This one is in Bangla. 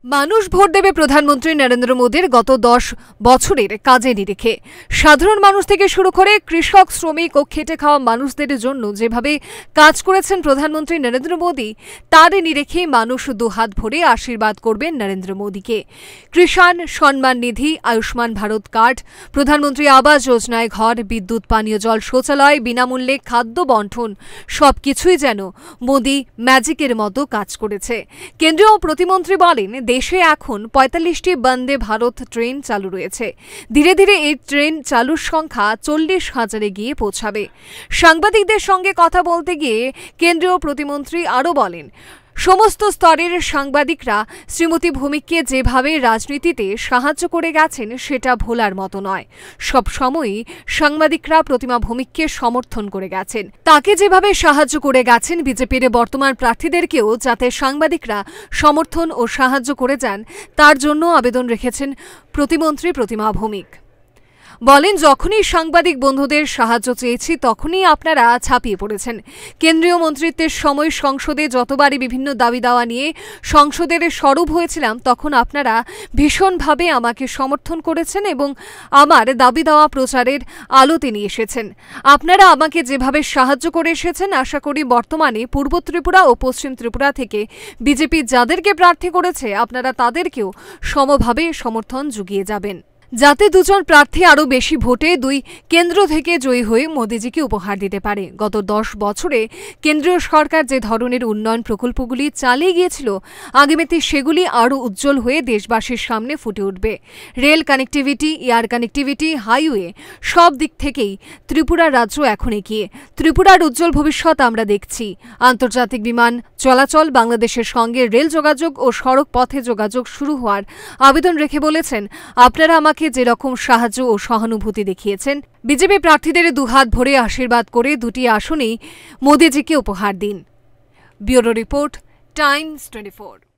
মানুষ ভোট দেবে প্রধানমন্ত্রী নরেন্দ্র মোদীর গত 10 বছরের কাজের নিরিখে। সাধারণ মানুষ থেকে শুরু করে কৃষক, শ্রমিক ও খেটে খাওয়া মানুষদের জন্য যেভাবে কাজ করেছেন প্রধানমন্ত্রী নরেন্দ্র মোদী, তার নিরিখে মানুষ দুহাত ভরে আশীর্বাদ করবেন নরেন্দ্র মোদীকে। কিষাণ সম্মান নিধি, আয়ুষ্মান ভারত কার্ড, প্রধানমন্ত্রী আবাস যোজনায় ঘর, বিদ্যুৎ, পানীয় জল, শৌচালয়, বিনামূল্যে খাদ্য বণ্টন সবকিছুই যেন মোদী ম্যাজিকের মতো কাজ করেছে। কেন্দ্রীয় প্রতিমন্ত্রী বলেন, দেশে এখন ৪৫টি বন্দে ভারত ট্রেন চালু রয়েছে। ধীরে ধীরে এই ট্রেন চালুর সংখ্যা ৪০,০০০-এ গিয়ে পৌঁছাবে। সাংবাদিকদের সঙ্গে কথা বলতে গিয়ে কেন্দ্রীয় প্রতিমন্ত্রী আরও বলেন, সমস্ত স্তরের সাংবাদিকরা শ্রীমতী ভৌমিককে যেভাবে রাজনীতিতে সাহায্য করে গেছেন সেটা ভোলার মতো নয়। সব সময়ই সাংবাদিকরা প্রতিমা ভৌমিককে সমর্থন করে গেছেন। তাকে যেভাবে সাহায্য করে গেছেন বিজেপির বর্তমান প্রার্থীদেরকেও যাতে সাংবাদিকরা সমর্থন ও সাহায্য করে যান, তার জন্য আবেদন রেখেছেন প্রতিমন্ত্রী প্রতিমা ভৌমিক। বলেন, যখনই সাংবাদিক বন্ধুদের সাহায্য চেয়েছি তখনই আপনারা ছাপিয়ে পড়েছেন। কেন্দ্রীয় মন্ত্রিত্বের সময় সংসদে যতবারই বিভিন্ন দাবি দাওয়া নিয়ে সংসদের সরব হয়েছিলাম তখন আপনারা ভীষণভাবে আমাকে সমর্থন করেছেন এবং আমার দাবি দাওয়া প্রচারের আলোতে নিয়ে এসেছেন। আপনারা আমাকে যেভাবে সাহায্য করে এসেছেন, আশা করি বর্তমানে পূর্ব ত্রিপুরা ও পশ্চিম ত্রিপুরা থেকে বিজেপি যাদেরকে প্রার্থী করেছে আপনারা তাদেরকেও সমভাবে সমর্থন জুগিয়ে যাবেন, যাতে দুজন প্রার্থী আরও বেশি ভোটে 2 কেন্দ্র থেকে জয়ী হয়ে মোদীজিকে উপহার দিতে পারে। গত 10 বছরে কেন্দ্রীয় সরকার যে ধরনের উন্নয়ন প্রকল্পগুলি চালিয়ে গিয়েছিল, আগামীতে সেগুলি আরও উজ্জ্বল হয়ে দেশবাসীর সামনে ফুটে উঠবে। Rail connectivity, air connectivity, highway সব দিক থেকেই ত্রিপুরা রাজ্য এখন এগিয়ে। ত্রিপুরার উজ্জ্বল ভবিষ্যৎ আমরা দেখছি। আন্তর্জাতিক বিমান চলাচল, বাংলাদেশের সঙ্গে রেল যোগাযোগ ও সড়ক পথে যোগাযোগ শুরু হওয়ার আবেদন রেখে বলেছেন, আপনারা আমাকে যেরকম সাহায্য ও সহানুভূতি দেখিয়েছেন, বিজেপি প্রার্থীদের দুহাত ভরে আশীর্বাদ করে 2টি আসনেই মোদীজিকে উপহার দিন। Bureau report, Times 24।